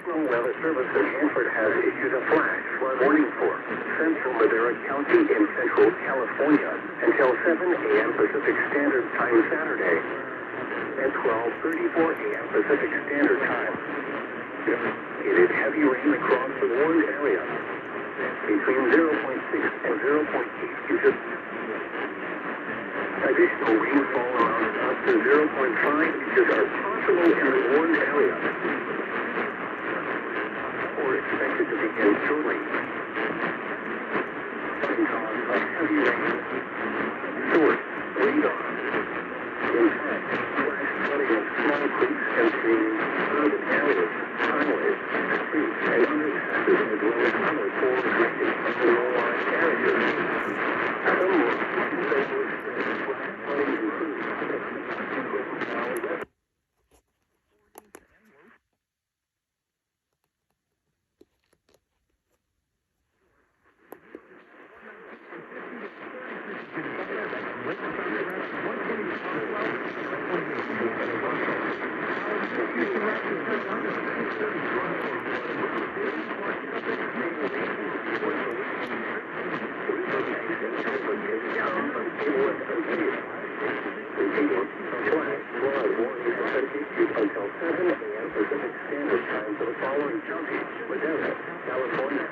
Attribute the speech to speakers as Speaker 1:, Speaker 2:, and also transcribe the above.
Speaker 1: National Weather Service in Hanford has issued a flash flood warning for central Madera County in central California until 7 a.m. Pacific Standard Time Saturday and 12:34 a.m. Pacific Standard Time. It is heavy rain across the warned area between 0.6 and 0.8 inches. Additional rainfall around up to 0.5 inches are possible in the warned area or expected to begin shortly. Caused by heavy rain. Source, radar. Impact, flash flooding of small creeks and streams, urban areas, highways, streets, and underpasses, as well as other poor drainage of the low-lying areas. Some will experience flash flooding include until 7 a.m. Pacific Standard Time for the following counties: Madera, California.